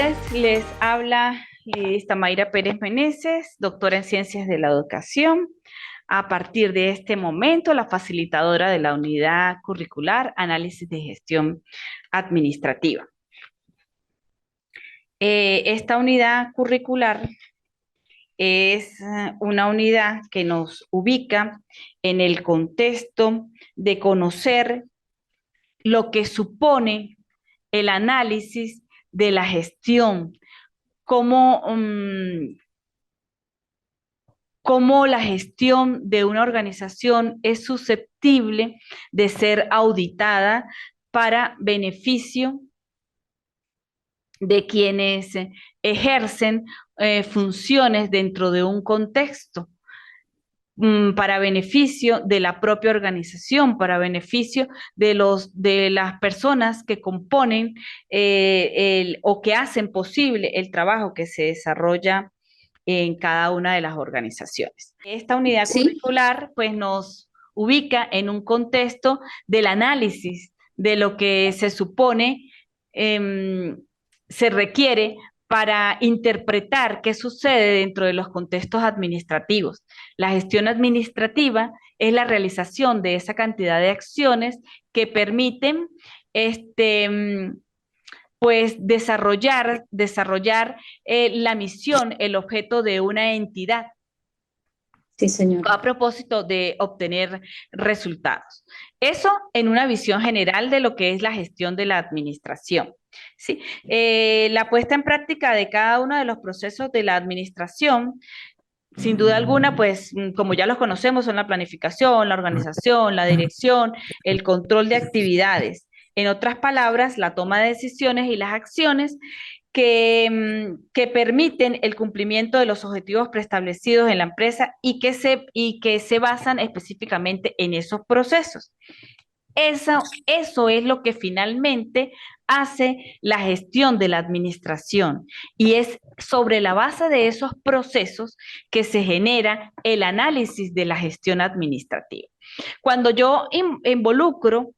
tardes, les habla Mayra Pérez Meneses, doctora en Ciencias de la Educación. A partir de este momento, la facilitadora de la unidad curricular Análisis de Gestión Administrativa. Esta unidad curricular es una unidad que nos ubica en el contexto de conocer lo que supone el análisis de la gestión, cómo la gestión de una organización es susceptible de ser auditada para beneficio de quienes ejercen funciones dentro de un contexto, para beneficio de la propia organización, para beneficio de las personas que componen o que hacen posible el trabajo que se desarrolla en cada una de las organizaciones. Esta unidad curricular pues nos ubica en un contexto del análisis de lo que se supone se requiere para interpretar qué sucede dentro de los contextos administrativos. La gestión administrativa es la realización de esa cantidad de acciones que permiten pues desarrollar la misión, el objeto de una entidad. Sí, señor. A propósito de obtener resultados. Eso en una visión general de lo que es la gestión de la administración. ¿Sí? La puesta en práctica de cada uno de los procesos de la administración, sin duda alguna, pues como ya los conocemos, son la planificación, la organización, la dirección, el control de actividades. En otras palabras, la toma de decisiones y las acciones que permiten el cumplimiento de los objetivos preestablecidos en la empresa y que se basan específicamente en esos procesos. Eso es lo que finalmente hace la gestión de la administración, y es sobre la base de esos procesos que se genera el análisis de la gestión administrativa. Cuando yo involucro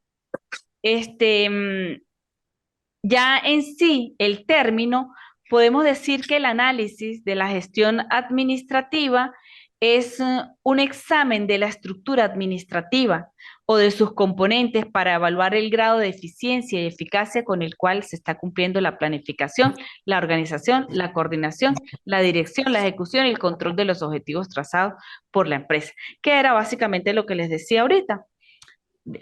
ya en sí el término, podemos decir que el análisis de la gestión administrativa es un examen de la estructura administrativa o de sus componentes para evaluar el grado de eficiencia y eficacia con el cual se está cumpliendo la planificación, la organización, la coordinación, la dirección, la ejecución y el control de los objetivos trazados por la empresa, que era básicamente lo que les decía ahorita.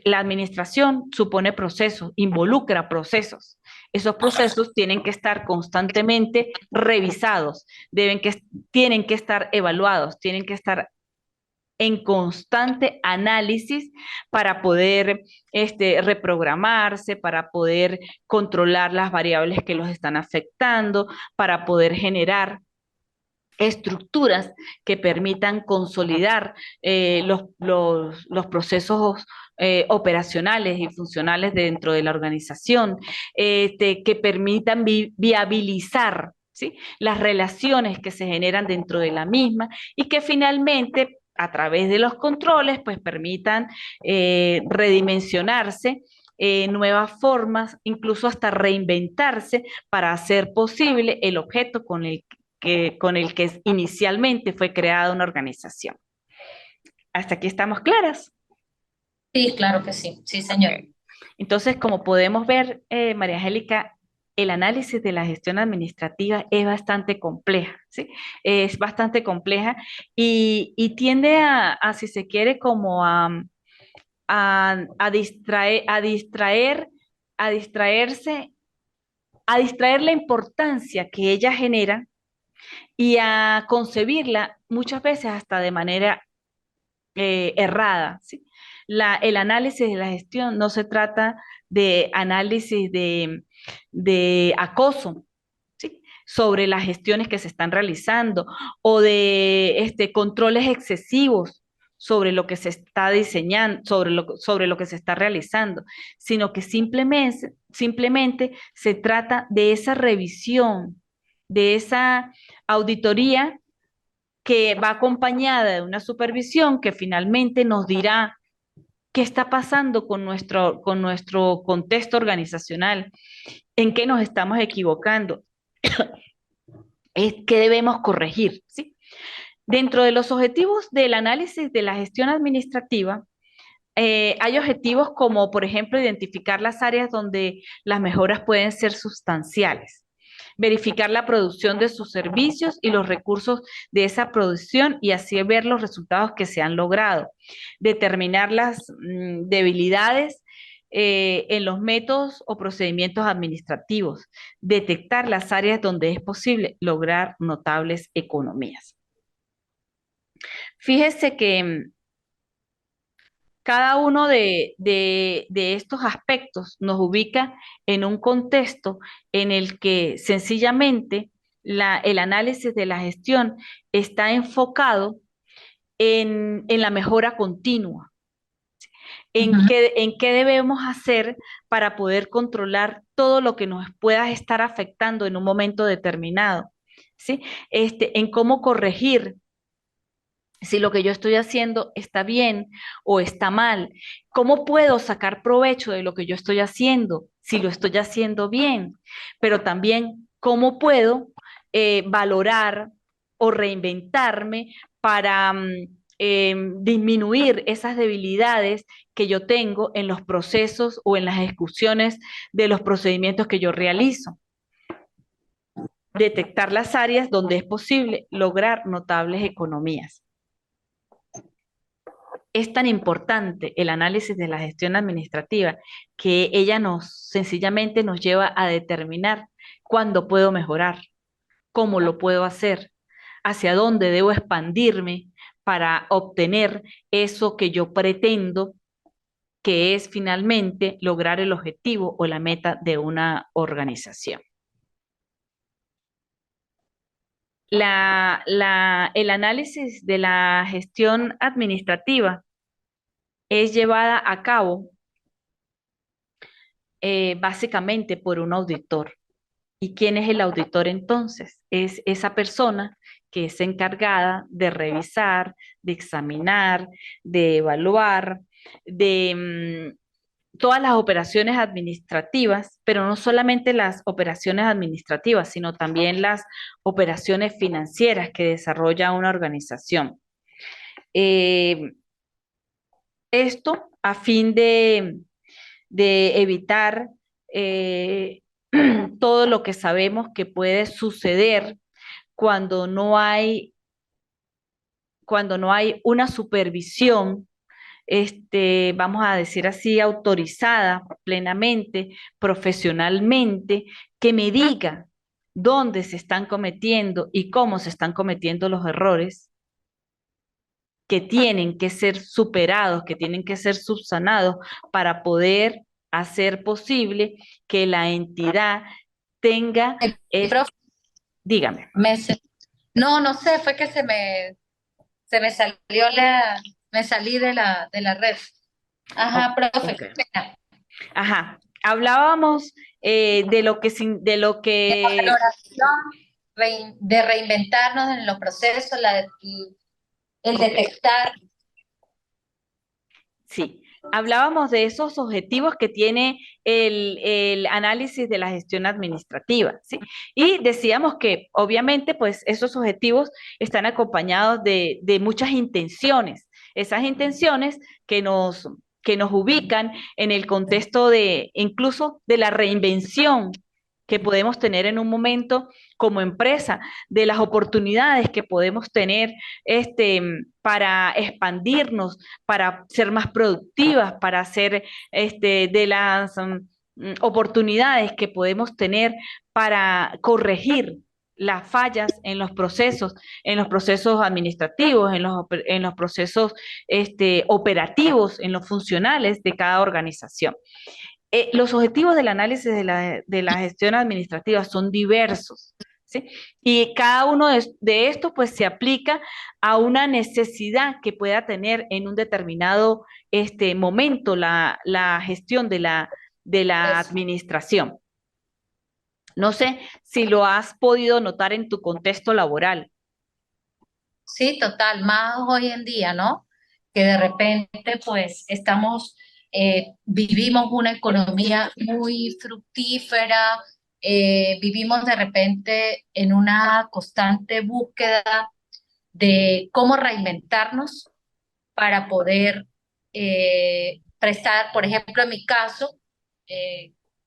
La administración supone procesos, involucra procesos. Esos procesos tienen que estar constantemente revisados, tienen que estar evaluados, tienen que estar en constante análisis para poder reprogramarse, para poder controlar las variables que los están afectando, para poder generar estructuras que permitan consolidar los procesos operacionales y funcionales dentro de la organización, que permitan viabilizar, ¿sí?, las relaciones que se generan dentro de la misma y que finalmente a través de los controles pues permitan redimensionarse nuevas formas, incluso hasta reinventarse para hacer posible el objeto con el que inicialmente fue creada una organización. ¿Hasta aquí estamos claras? Sí, claro que sí, sí, señor. Okay. Entonces, como podemos ver, María Angélica, el análisis de la gestión administrativa es bastante compleja, ¿sí? Es bastante compleja y tiende si se quiere, como a distraerse, a distraer la importancia que ella genera y a concebirla muchas veces hasta de manera errada, ¿sí? El análisis de la gestión no se trata de análisis de acoso, ¿sí?, sobre las gestiones que se están realizando o de controles excesivos sobre lo que se está diseñando, sobre lo que se está realizando, sino que simplemente se trata de esa revisión, de esa auditoría que va acompañada de una supervisión que finalmente nos dirá qué está pasando con nuestro contexto organizacional, en qué nos estamos equivocando, es qué debemos corregir, ¿sí? Dentro de los objetivos del análisis de la gestión administrativa, hay objetivos como, por ejemplo, identificar las áreas donde las mejoras pueden ser sustanciales, verificar la producción de sus servicios y los recursos de esa producción y así ver los resultados que se han logrado, determinar las debilidades en los métodos o procedimientos administrativos, detectar las áreas donde es posible lograr notables economías. Fíjese que cada uno de estos aspectos nos ubica en un contexto en el que sencillamente el análisis de la gestión está enfocado en la mejora continua, Ujú. en qué debemos hacer para poder controlar todo lo que nos pueda estar afectando en un momento determinado, ¿sí? En cómo corregir si lo que yo estoy haciendo está bien o está mal, cómo puedo sacar provecho de lo que yo estoy haciendo, si lo estoy haciendo bien, pero también cómo puedo valorar o reinventarme para disminuir esas debilidades que yo tengo en los procesos o en las ejecuciones de los procedimientos que yo realizo. Detectar las áreas donde es posible lograr notables economías. Es tan importante el análisis de la gestión administrativa que ella sencillamente nos lleva a determinar cuándo puedo mejorar, cómo lo puedo hacer, hacia dónde debo expandirme para obtener eso que yo pretendo, que es finalmente lograr el objetivo o la meta de una organización. El análisis de la gestión administrativa es llevada a cabo básicamente por un auditor. ¿Y quién es el auditor entonces? Es esa persona que es encargada de revisar, de examinar, de evaluar, de todas las operaciones administrativas, pero no solamente las operaciones administrativas, sino también las operaciones financieras que desarrolla una organización. Eh, Esto a fin de evitar eh, todo lo que sabemos que puede suceder cuando no hay, cuando no hay una supervisión, vamos a decir así, autorizada plenamente, profesionalmente, que me diga dónde se están cometiendo y cómo se están cometiendo los errores que tienen que ser superados, que tienen que ser subsanados para poder hacer posible que la entidad tenga, Profe, dígame. no, no sé, fue que se me salió me salí de la red. O- Ajá, profe, ok. espera. Ajá. Hablábamos de lo que, de lo De la que, valoración, de reinventarnos en los procesos, el ok, detectar. sí. Hablábamos de esos objetivos que tiene el análisis de la gestión administrativa, ¿sí? Y decíamos que obviamente pues esos objetivos están acompañados de muchas intenciones, esas intenciones que nos ubican en el contexto de incluso de la reinvención que podemos tener en un momento como empresa, de las oportunidades que podemos tener para expandirnos, para ser más productivas, para hacer de las oportunidades que podemos tener para corregir las fallas en los procesos administrativos, en los procesos operativos, en los funcionales de cada organización. Los objetivos del análisis de la gestión administrativa son diversos, ¿sí? Y cada uno de estos pues se aplica a una necesidad que pueda tener en un determinado momento la gestión de la Eso. administración. No sé si lo has podido notar en tu contexto laboral. Sí, total, más hoy en día, ¿no? Que de repente, pues, vivimos una economía muy fructífera, vivimos de repente en una constante búsqueda de cómo reinventarnos para poder prestar, por ejemplo, en mi caso,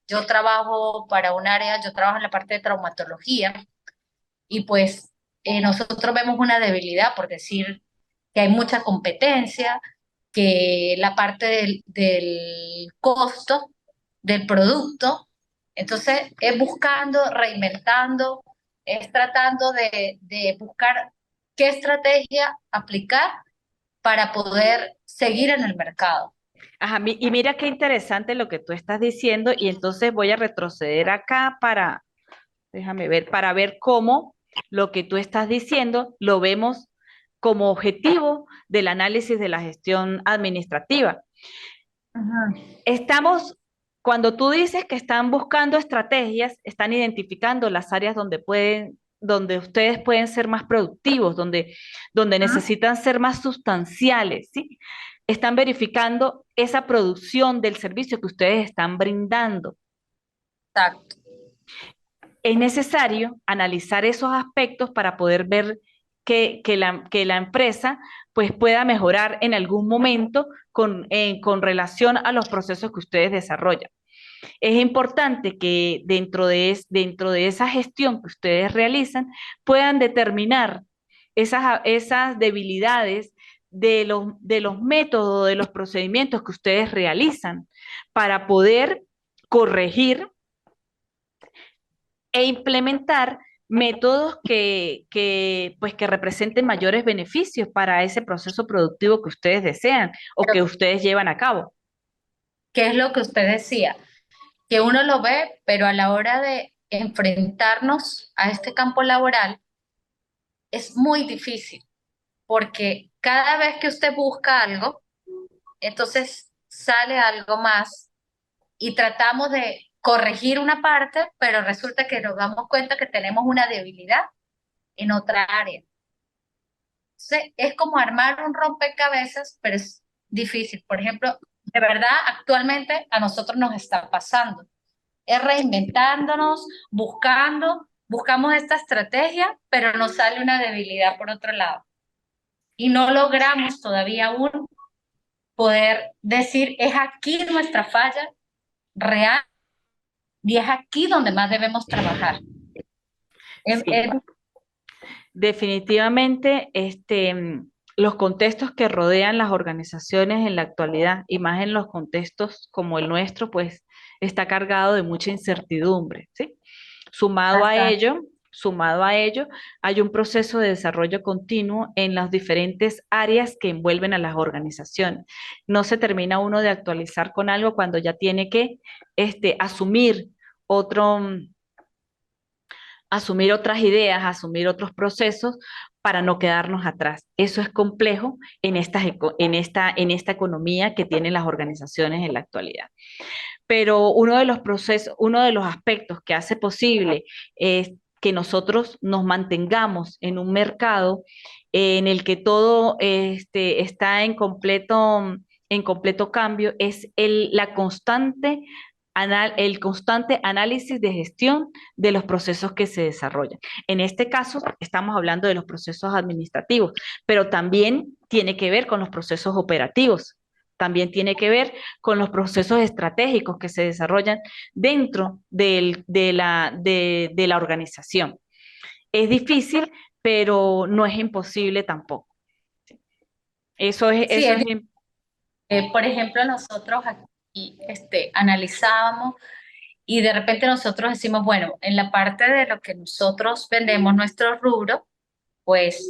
yo trabajo para un área, yo trabajo en la parte de traumatología y pues nosotros vemos una debilidad, por decir que hay mucha competencia, que la parte del costo del producto, entonces es buscando, reinventando, es tratando de buscar qué estrategia aplicar para poder seguir en el mercado. Ajá, y mira qué interesante lo que tú estás diciendo, y entonces voy a retroceder acá para, déjame ver, para ver cómo lo que tú estás diciendo lo vemos como objetivo del análisis de la gestión administrativa. Ajá. Estamos, cuando tú dices que están buscando estrategias, están identificando las áreas donde pueden, donde ustedes pueden ser más productivos, donde Ajá. necesitan ser más sustanciales, ¿sí? Están verificando esa producción del servicio que ustedes están brindando. Exacto. Es necesario analizar esos aspectos para poder ver que la empresa pues pueda mejorar en algún momento con relación a los procesos que ustedes desarrollan. Es importante que dentro de esa gestión que ustedes realizan puedan determinar esas debilidades de los métodos, de los procedimientos que ustedes realizan para poder corregir e implementar métodos pues, que representen mayores beneficios para ese proceso productivo que ustedes desean o que Pero, ustedes llevan a cabo. ¿qué es lo que usted decía? Que uno lo ve, pero a la hora de enfrentarnos a este campo laboral es muy difícil, porque cada vez que usted busca algo, entonces sale algo más y tratamos de corregir una parte, pero resulta que nos damos cuenta que tenemos una debilidad en otra área. Entonces, es como armar un rompecabezas, pero es difícil. Por ejemplo, de verdad, actualmente a nosotros nos está pasando. Es reinventándonos, buscamos esta estrategia, pero nos sale una debilidad por otro lado. Y no logramos todavía aún poder decir, es aquí nuestra falla real y es aquí donde más debemos trabajar. Es, Sí, es definitivamente, los contextos que rodean las organizaciones en la actualidad, y más en los contextos como el nuestro, pues está cargado de mucha incertidumbre, ¿sí? Sumado a bastante. ello, sumado a ello, hay un proceso de desarrollo continuo en las diferentes áreas que envuelven a las organizaciones. No se termina uno de actualizar con algo cuando ya tiene que asumir otro, asumir otras ideas, asumir otros procesos para no quedarnos atrás. Eso es complejo en esta economía que tienen las organizaciones en la actualidad. Pero uno de los procesos, uno de los aspectos que hace posible es que nosotros nos mantengamos en un mercado en el que todo está en completo cambio, es el constante análisis de gestión de los procesos que se desarrollan. En este caso, estamos hablando de los procesos administrativos, pero también tiene que ver con los procesos operativos, también tiene que ver con los procesos estratégicos que se desarrollan dentro de la organización. Es difícil, pero no es imposible tampoco. Sí, por ejemplo, nosotros aquí analizábamos y de repente nosotros decimos, bueno, en la parte de lo que nosotros vendemos, nuestro rubro, pues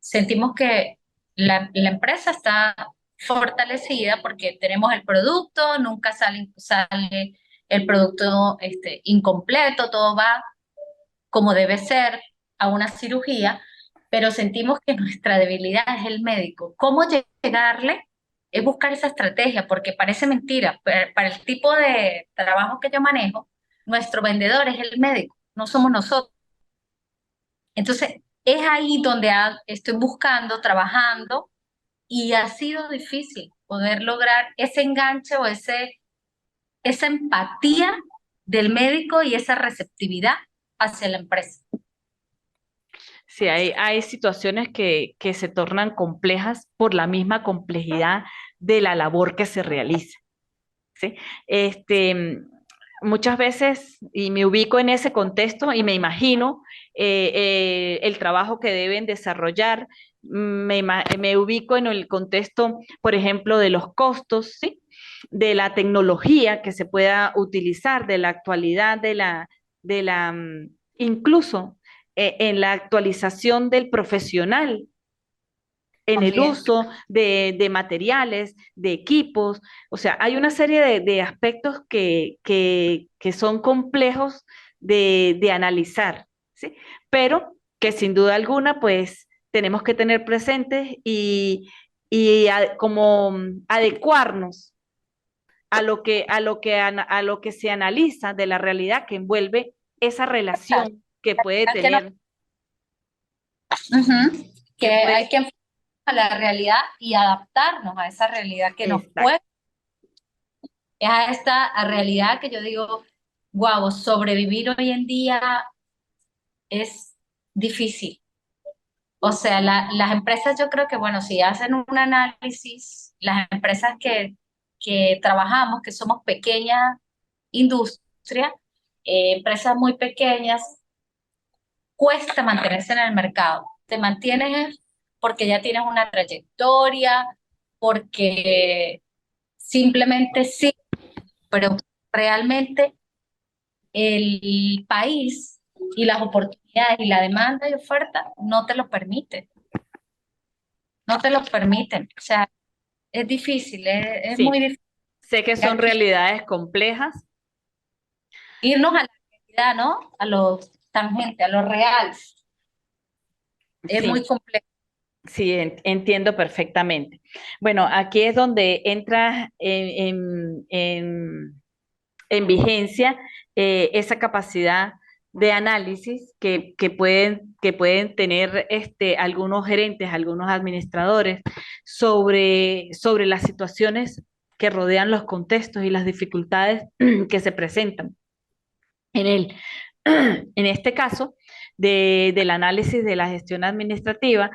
sentimos que la empresa está fortalecida porque tenemos el producto, nunca sale el producto incompleto, todo va como debe ser a una cirugía, pero sentimos que nuestra debilidad es el médico. ¿Cómo llegarle? Es buscar esa estrategia, porque parece mentira, pero para el tipo de trabajo que yo manejo, nuestro vendedor es el médico, no somos nosotros. Entonces, es ahí donde estoy buscando, trabajando, y ha sido difícil poder lograr ese enganche o esa empatía del médico y esa receptividad hacia la empresa. Sí, hay situaciones que se tornan complejas por la misma complejidad de la labor que se realiza. ¿Sí? Este, muchas veces, y me ubico en ese contexto y me imagino el trabajo que deben desarrollar, me ubico en el contexto, por ejemplo, de los costos, ¿sí? De la tecnología que se pueda utilizar, de la actualidad, incluso en la actualización del profesional en el También. uso de materiales, de equipos. O sea, hay una serie de aspectos que son complejos de analizar, ¿sí? Pero que sin duda alguna, pues tenemos que tener presentes como adecuarnos a lo que se analiza de la realidad que envuelve esa relación que puede Que, no, tener, que que puede, hay que enfrentar a la realidad y adaptarnos a esa realidad que nos puede, exacto. es a esta realidad que yo digo, guau, sobrevivir hoy en día es difícil. O sea, las empresas yo creo que, bueno, si hacen un análisis, las empresas que trabajamos, que somos pequeña industria, empresas muy pequeñas, cuesta mantenerse en el mercado. Te mantienes porque ya tienes una trayectoria, porque simplemente sí, pero realmente el país y las oportunidades y la demanda y oferta no te lo permiten, no te lo permiten. O sea, es difícil, es muy Sí, difícil. sé que Y son aquí realidades complejas. irnos a la realidad, ¿no? A lo tangente, a lo real, es muy Sí, complejo. sí, entiendo perfectamente. Bueno, aquí es donde entra en vigencia esa capacidad de análisis que pueden tener algunos gerentes, algunos administradores sobre las situaciones que rodean los contextos y las dificultades que se presentan en él. En este caso, del análisis de la gestión administrativa,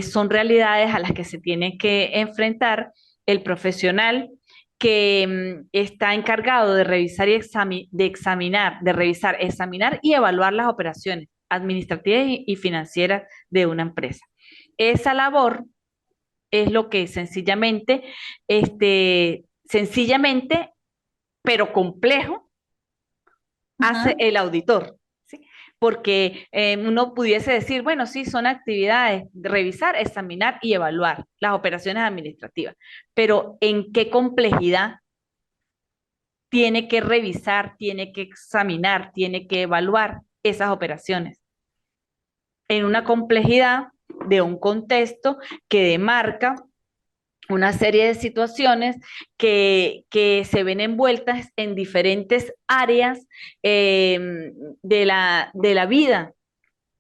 son realidades a las que se tiene que enfrentar el profesional que está encargado de revisar de examinar, de revisar, examinar y evaluar las operaciones administrativas y financieras de una empresa. Esa labor es lo que sencillamente, pero complejo, hace Ujú. el auditor, ¿sí? Porque uno pudiese decir, bueno, sí, son actividades de revisar, examinar y evaluar las operaciones administrativas, pero ¿en qué complejidad tiene que revisar, tiene que examinar, tiene que evaluar esas operaciones? En una complejidad de un contexto que demarca una serie de situaciones que se ven envueltas en diferentes áreas de la vida,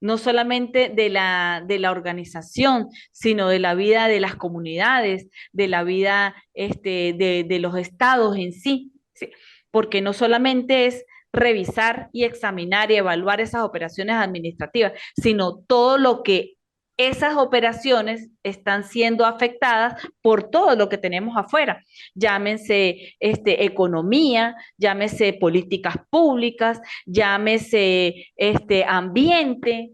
no solamente de la organización, sino de la vida de las comunidades, de la vida de los estados en sí, ¿sí? Porque no solamente es revisar y examinar y evaluar esas operaciones administrativas, sino todo lo que esas operaciones están siendo afectadas por todo lo que tenemos afuera, llámense economía, llámese políticas públicas, llámese ambiente,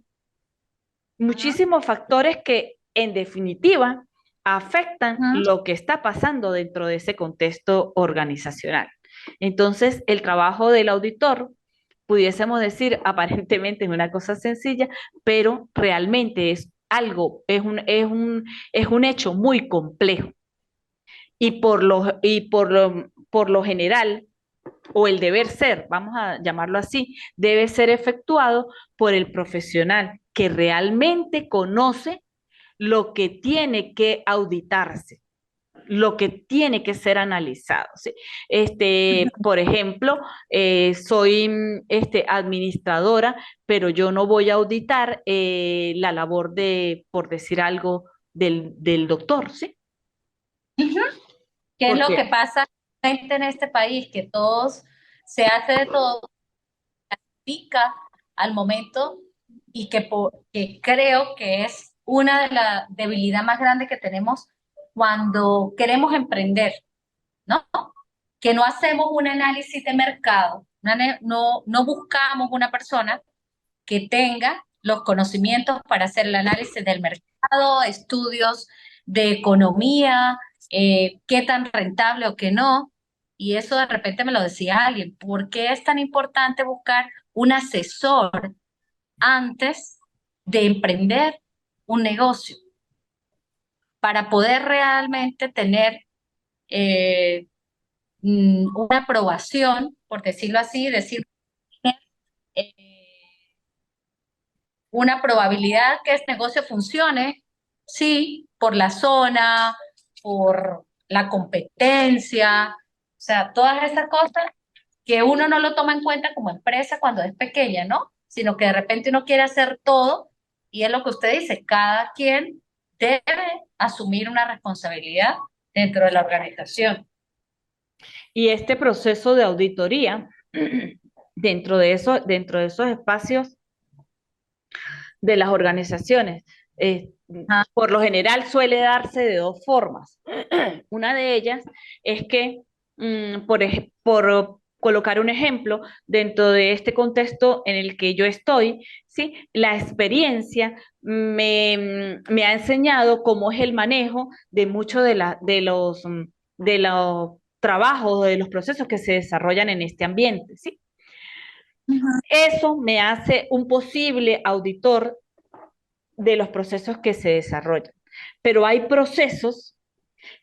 muchísimos factores que en definitiva afectan Ujú. lo que está pasando dentro de ese contexto organizacional. Entonces, el trabajo del auditor, pudiésemos decir, aparentemente es una cosa sencilla, pero realmente es algo, es un hecho muy complejo. Por lo general, o el deber ser, vamos a llamarlo así, debe ser efectuado por el profesional que realmente conoce lo que tiene que auditarse, lo que tiene que ser analizado. ¿Sí? Por ejemplo, soy administradora, pero yo no voy a auditar la labor por decir algo, del doctor, ¿sí? Ujú. ¿Qué es lo Porque que pasa en este país? Que todos se hace de todo, pica al momento y que creo que es una de las debilidades más grandes que tenemos cuando queremos emprender, ¿no? Que no hacemos un análisis de mercado, no buscamos una persona que tenga los conocimientos para hacer el análisis del mercado, estudios de economía, qué tan rentable o qué no. Y eso de repente me lo decía alguien, ¿por qué es tan importante buscar un asesor antes de emprender un negocio para poder realmente tener eh, una aprobación, por decirlo así, decir eh, una probabilidad que este negocio funcione? Sí, por la zona, por la competencia, o sea, todas esas cosas que uno no lo toma en cuenta como empresa cuando es pequeña, ¿no? Sino que de repente uno quiere hacer todo y es lo que usted dice, cada quien debe asumir una responsabilidad dentro de la organización. Y este proceso de auditoría, dentro de esos espacios de las organizaciones, eh, Ah, por lo general suele darse de dos formas. Una de ellas es que, por colocar un ejemplo, dentro de este contexto en el que yo estoy, ¿sí? La experiencia me ha enseñado cómo es el manejo de muchos de los trabajos, de los procesos que se desarrollan en este ambiente, ¿sí? ujú. Eso me hace un posible auditor de los procesos que se desarrollan. Pero hay procesos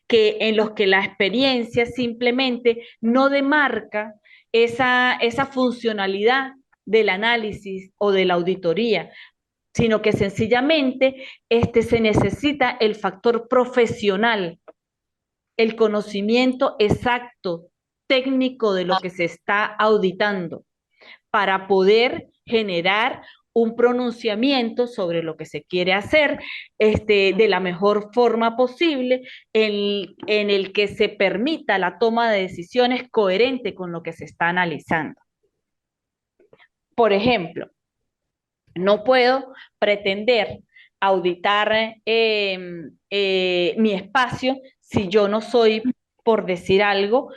en los que la experiencia simplemente no demarca esa funcionalidad del análisis o de la auditoría, sino que sencillamente se necesita el factor profesional, el conocimiento exacto, técnico de lo que se está auditando para poder generar un pronunciamiento sobre lo que se quiere hacer de la mejor forma posible, en el que se permita la toma de decisiones coherente con lo que se está analizando. Por ejemplo, no puedo pretender auditar mi espacio si yo no soy, por decir algo,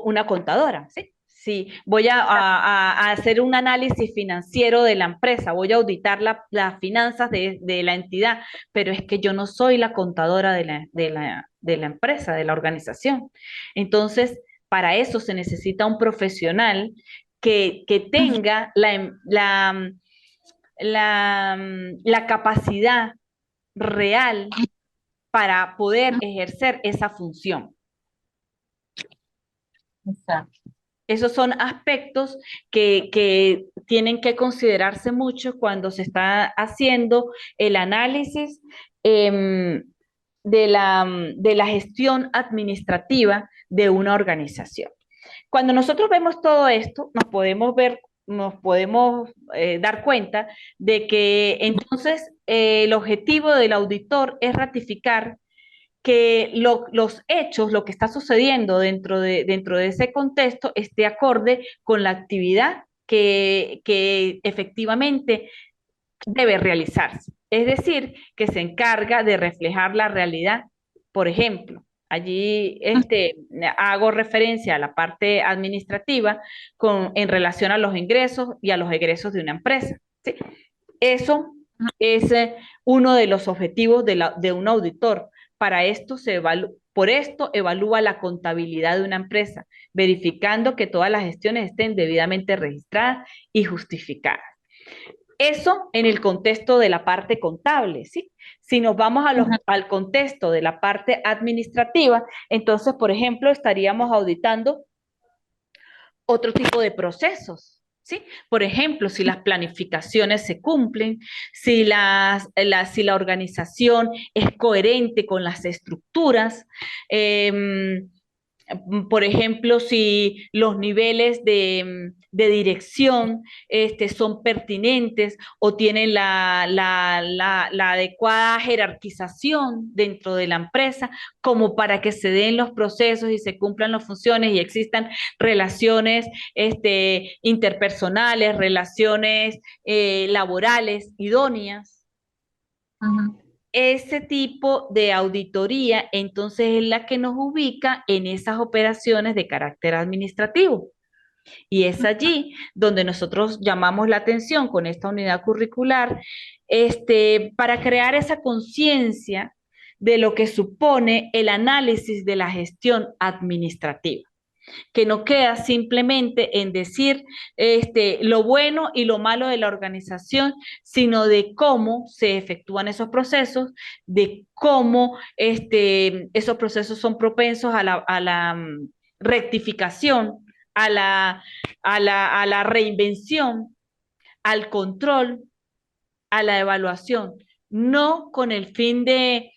una contadora, ¿sí? Si voy a hacer un análisis financiero de la empresa, voy a auditar las finanzas de la entidad, pero es que yo no soy la contadora de la empresa, de la organización. Entonces, para eso se necesita un profesional que tenga la capacidad real para poder ejercer esa función. Exacto. Esos son aspectos que tienen que considerarse mucho cuando se está haciendo el análisis eh, de la gestión administrativa de una organización. Cuando nosotros vemos todo esto, nos podemos dar cuenta de que entonces el objetivo del auditor es ratificar que los hechos, lo que está sucediendo dentro de ese contexto, esté acorde con la actividad que efectivamente debe realizarse. Es decir, que se encarga de reflejar la realidad. Por ejemplo, allí hago referencia a la parte administrativa en relación a los ingresos y a los egresos de una empresa, ¿sí? Eso es uno de los objetivos de un auditor. Por esto evalúa la contabilidad de una empresa, verificando que todas las gestiones estén debidamente registradas y justificadas. Eso en el contexto de la parte contable, ¿sí? Si nos vamos al contexto de la parte administrativa, entonces, por ejemplo, estaríamos auditando otro tipo de procesos, ¿sí? Por ejemplo, si las planificaciones se cumplen, si la organización es coherente con las estructuras, Por ejemplo, si los niveles de dirección son pertinentes o tienen la adecuada jerarquización dentro de la empresa, como para que se den los procesos y se cumplan las funciones y existan relaciones interpersonales, relaciones laborales idóneas. Ujú. Ese tipo de auditoría entonces es la que nos ubica en esas operaciones de carácter administrativo. Y es allí donde nosotros llamamos la atención con esta unidad curricular, para crear esa conciencia de lo que supone el análisis de la gestión administrativa, que no queda simplemente en decir lo bueno y lo malo de la organización, sino de cómo se efectúan esos procesos, de cómo esos procesos son propensos a la rectificación, a la reinvención, al control, a la evaluación, no con el fin de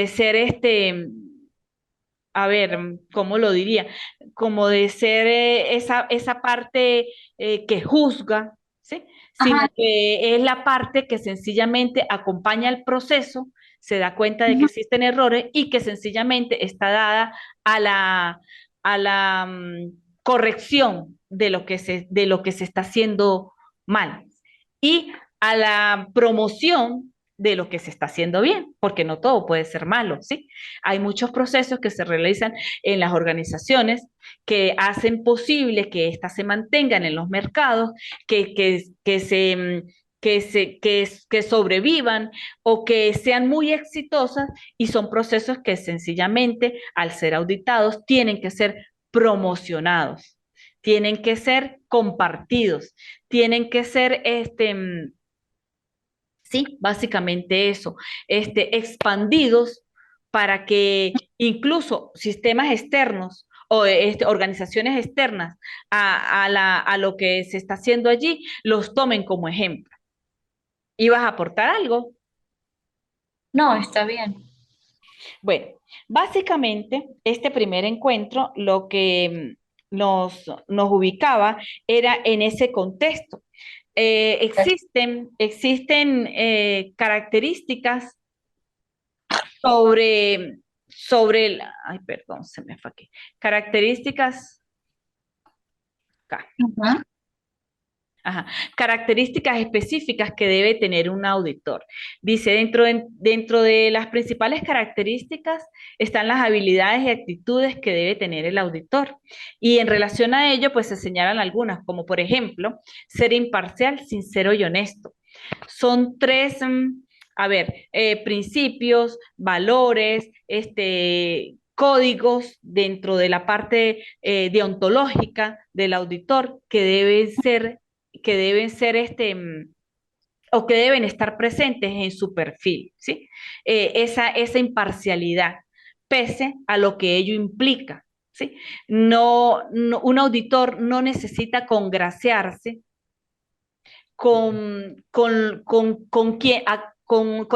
ser a ver, ¿cómo lo diría? Como de ser esa parte que juzga, ¿sí? Sino Ajá. que es la parte que sencillamente acompaña el proceso, se da cuenta de que Ujú. existen errores y que sencillamente está dada a la corrección de lo que se está haciendo mal y a la promoción de lo que se está haciendo bien, porque no todo puede ser malo, ¿sí? Hay muchos procesos que se realizan en las organizaciones que hacen posible que éstas se mantengan en los mercados, que sobrevivan o que sean muy exitosas, y son procesos que sencillamente, al ser auditados, tienen que ser promocionados, tienen que ser compartidos, tienen que ser sí, básicamente eso, expandidos para que incluso sistemas externos o organizaciones externas a lo que se está haciendo allí los tomen como ejemplo. ¿Ibas a aportar algo? No, está bien. Bueno, básicamente este primer encuentro lo que nos ubicaba era en ese contexto. Existen características ay, perdón, se me fue aquí. Características, acá, Ujú. ajá, características específicas que debe tener un auditor. Dice, dentro de las principales características están las habilidades y actitudes que debe tener el auditor. Y en relación a ello, pues se señalan algunas, como por ejemplo, ser imparcial, sincero y honesto. Son tres, a ver, principios, valores, códigos dentro de la parte deontológica del auditor que deben ser o que deben estar presentes en su perfil, ¿sí? Esa imparcialidad, pese a lo que ello implica, ¿sí? Un auditor no necesita congraciarse con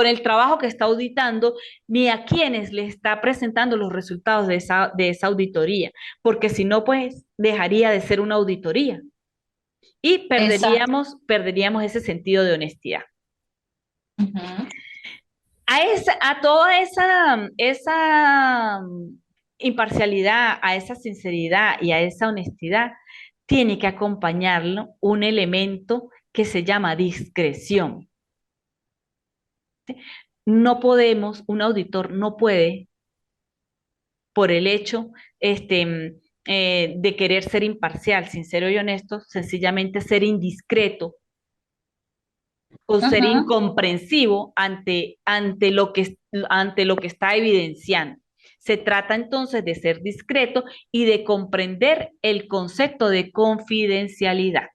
el trabajo que está auditando, ni a quienes le está presentando los resultados de esa auditoría, porque si no, pues dejaría de ser una auditoría y Exacto. perderíamos ese sentido de honestidad. Ujú. A toda esa imparcialidad, a esa sinceridad y a esa honestidad, tiene que acompañarlo un elemento que se llama discreción. Un auditor no puede, por el hecho de querer ser imparcial, sincero y honesto, sencillamente ser indiscreto o ser Ujú. incomprensivo ante lo que está evidenciando. Se trata entonces de ser discreto y de comprender el concepto de confidencialidad.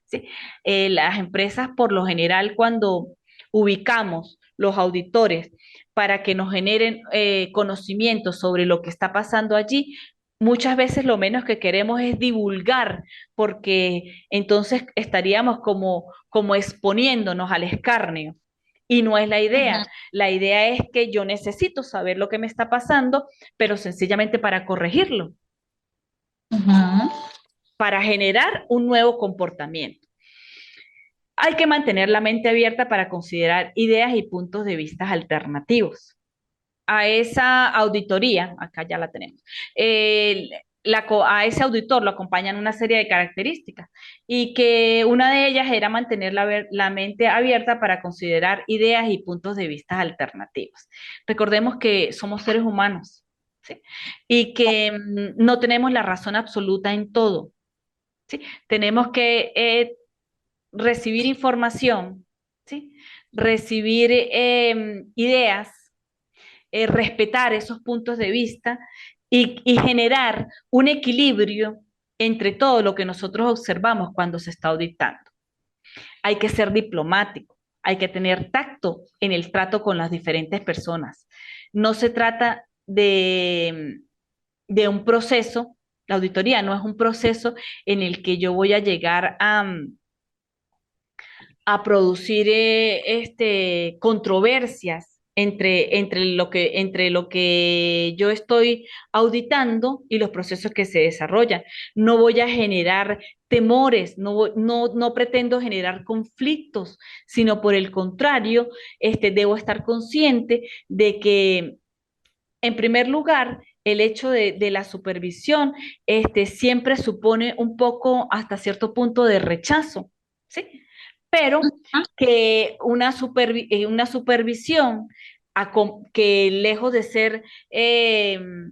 ¿Sí? Las empresas, por lo general, cuando ubicamos los auditores para que nos generen conocimiento sobre lo que está pasando allí, muchas veces lo menos que queremos es divulgar, porque entonces estaríamos como exponiéndonos al escarnio. Y no es la Ujú, idea. La idea es que yo necesito saber lo que me está pasando, pero sencillamente para corregirlo, ujú. para generar un nuevo comportamiento. Hay que mantener la mente abierta para considerar ideas y puntos de vista alternativos. A esa auditoría, acá ya la tenemos, a ese auditor lo acompañan una serie de características y que una de ellas era mantener la mente abierta para considerar ideas y puntos de vista alternativos. Recordemos que somos seres humanos, ¿sí? Y que no tenemos la razón absoluta en todo, ¿sí? Tenemos que recibir información, ¿sí? Recibir ideas, respetar esos puntos de vista y generar un equilibrio entre todo lo que nosotros observamos cuando se está auditando. Hay que ser diplomático, hay que tener tacto en el trato con las diferentes personas. No se trata de un proceso, la auditoría no es un proceso en el que yo voy a llegar a producir controversias entre lo que yo estoy auditando y los procesos que se desarrollan. No voy a generar temores, no pretendo generar conflictos, sino por el contrario, debo estar consciente de que, en primer lugar, el hecho de la supervisión siempre supone un poco, hasta cierto punto, de rechazo, ¿sí? Pero que una supervisión que lejos de ser de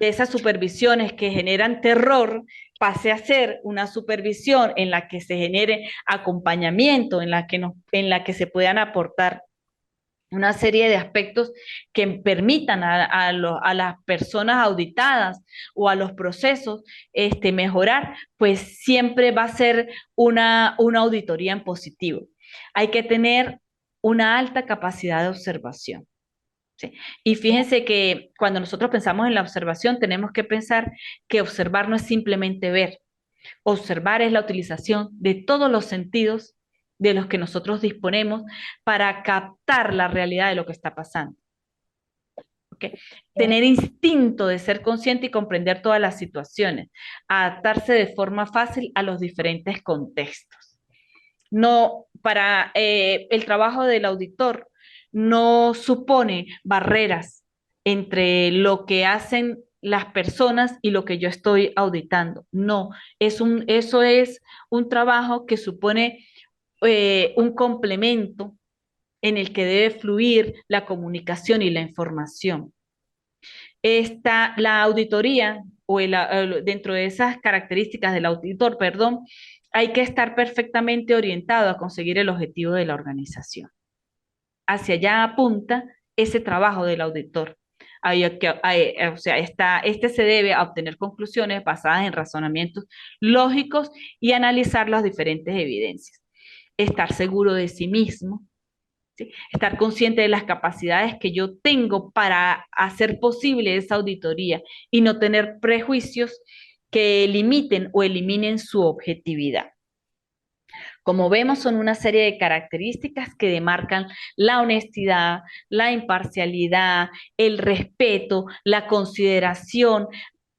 esas supervisiones que generan terror, pase a ser una supervisión en la que se genere acompañamiento, en la que se puedan aportar una serie de aspectos que permitan a las personas auditadas o a los procesos mejorar, pues siempre va a ser una auditoría en positivo. Hay que tener una alta capacidad de observación. ¿Sí? Y fíjense que cuando nosotros pensamos en la observación, tenemos que pensar que observar no es simplemente ver. Observar es la utilización de todos los sentidos de los que nosotros disponemos para captar la realidad de lo que está pasando. ¿Okay? Tener instinto de ser consciente y comprender todas las situaciones, adaptarse de forma fácil a los diferentes contextos. No, para el trabajo del auditor no supone barreras entre lo que hacen las personas y lo que yo estoy auditando. No, eso es un trabajo que supone un complemento en el que debe fluir la comunicación y la información. La auditoría dentro de esas características del auditor, perdón, hay que estar perfectamente orientado a conseguir el objetivo de la organización. Hacia allá apunta ese trabajo del auditor. O sea, se debe a obtener conclusiones basadas en razonamientos lógicos y analizar las diferentes evidencias. Estar seguro de sí mismo, ¿sí? Estar consciente de las capacidades que yo tengo para hacer posible esa auditoría y no tener prejuicios que limiten o eliminen su objetividad. Como vemos, son una serie de características que demarcan la honestidad, la imparcialidad, el respeto, la consideración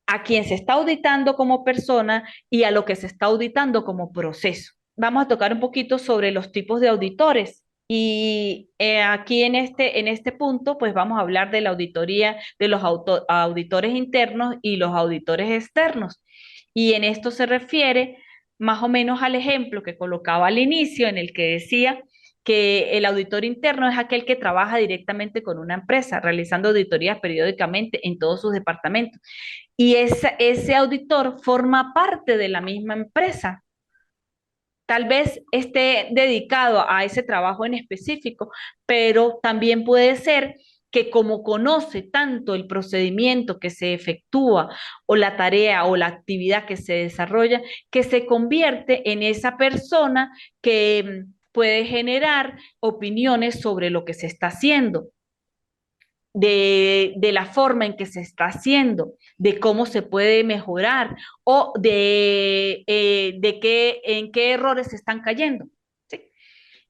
a quien se está auditando como persona y a lo que se está auditando como proceso. Vamos a tocar un poquito sobre los tipos de auditores. Y aquí en este punto, pues vamos a hablar de la auditoría de los auditores internos y los auditores externos. Y en esto se refiere más o menos al ejemplo que colocaba al inicio, en el que decía que el auditor interno es aquel que trabaja directamente con una empresa, realizando auditorías periódicamente en todos sus departamentos. Y ese auditor forma parte de la misma empresa. Tal vez esté dedicado a ese trabajo en específico, pero también puede ser que, como conoce tanto el procedimiento que se efectúa o la tarea o la actividad que se desarrolla, que se convierte en esa persona que puede generar opiniones sobre lo que se está haciendo, de la forma en que se está haciendo, de cómo se puede mejorar o en qué errores se están cayendo. ¿Sí?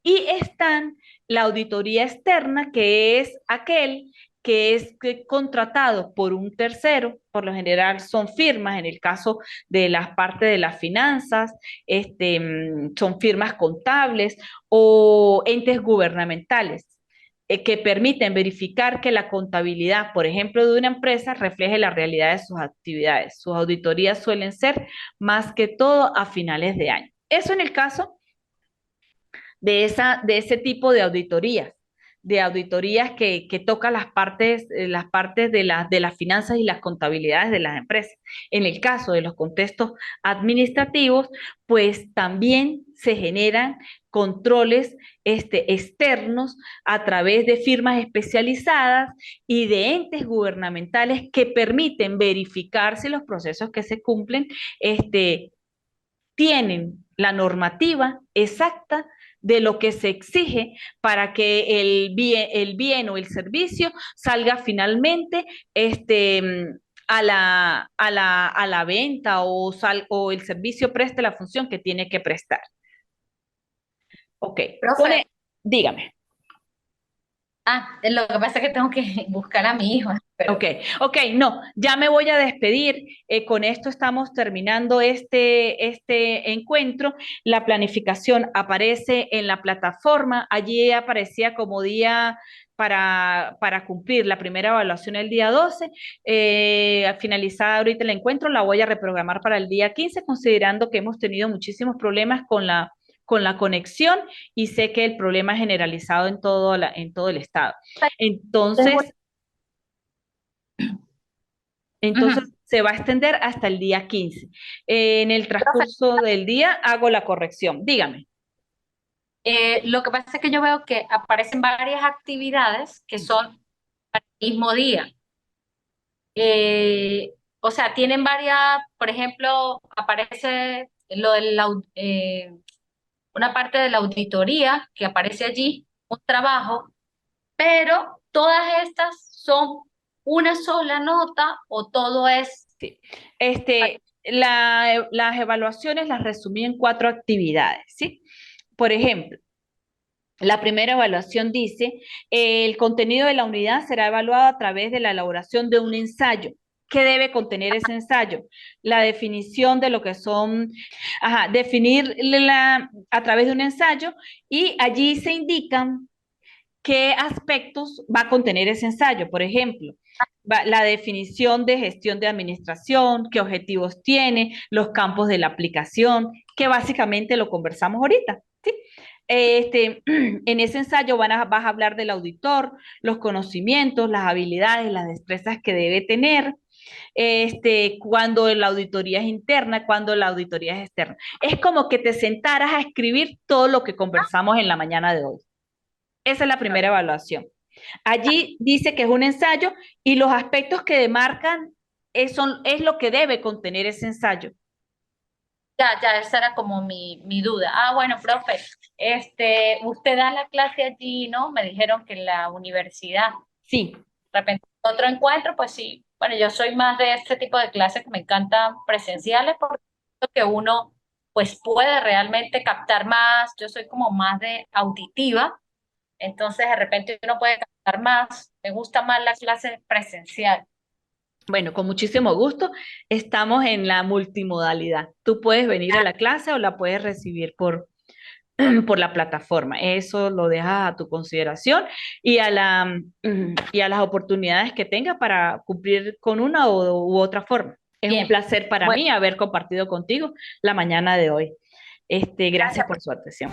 Y están la auditoría externa, que es aquel que es contratado por un tercero, por lo general son firmas, en el caso de las partes de las finanzas, son firmas contables o entes gubernamentales que permiten verificar que la contabilidad, por ejemplo, de una empresa refleje la realidad de sus actividades. Sus auditorías suelen ser más que todo a finales de año. Eso en el caso de ese tipo de auditorías que toca las partes de las finanzas y las contabilidades de las empresas. En el caso de los contextos administrativos, pues también se generan controles externos a través de firmas especializadas y de entes gubernamentales que permiten verificar si los procesos que se cumplen tienen la normativa exacta de lo que se exige para que el bien o el servicio salga finalmente a la venta o el servicio preste la función que tiene que prestar. Ok, Profe, dígame. lo que pasa es que tengo que buscar a mi hijo, pero Ok, no, ya me voy a despedir. Con esto estamos terminando este encuentro. La planificación aparece en la plataforma. Allí aparecía como día para cumplir la primera evaluación el día 12. Al finalizar ahorita el encuentro, la voy a reprogramar para el día 15, considerando que hemos tenido muchísimos problemas con la conexión y sé que el problema es generalizado en todo el estado. tengo- Entonces, Ujú. se va a extender hasta el día 15. En el Profe, transcurso del día hago la corrección. Dígame. lo que pasa es que yo veo que aparecen varias actividades que son el mismo día. O sea, tienen varias, por ejemplo, aparece una parte de la auditoría que aparece allí, un trabajo, pero todas estas son una sola nota o todo es... Sí. Las evaluaciones las resumí en 4 actividades, ¿sí? Por ejemplo, la primera evaluación dice, el contenido de la unidad será evaluado a través de la elaboración de un ensayo. ¿Qué debe contener ese ensayo? La definición de lo que son, definir a través de un ensayo y allí se indican qué aspectos va a contener ese ensayo. Por ejemplo, la definición de gestión de administración, qué objetivos tiene, los campos de la aplicación, que básicamente lo conversamos ahorita. ¿Sí? En ese ensayo vas a hablar del auditor, los conocimientos, las habilidades, las destrezas que debe tener, cuando la auditoría es interna, cuando la auditoría es externa. Es como que te sentaras a escribir todo lo que conversamos en la mañana de hoy. Esa es la primera evaluación. Allí dice que es un ensayo y los aspectos que demarcan es lo que debe contener ese ensayo. Ya, esa era como mi duda. Bueno, profe, usted da la clase allí, ¿no? Me dijeron que en la universidad. Sí, De repente, otro encuentro, pues sí. Bueno, yo soy más de este tipo de clases que me encantan presenciales porque creo que uno, pues, puede realmente captar más. Yo soy como más de auditiva, entonces de repente uno puede captar más. Me gusta más la clase presencial. bueno, con muchísimo gusto. Estamos en la multimodalidad. Tú puedes venir a la clase o la puedes recibir por la plataforma. Eso lo dejas a tu consideración y y a las oportunidades que tengas para cumplir con una u otra forma. Es un Bien, placer para bueno, mí haber compartido contigo la mañana de hoy. Gracias gracias. por su atención.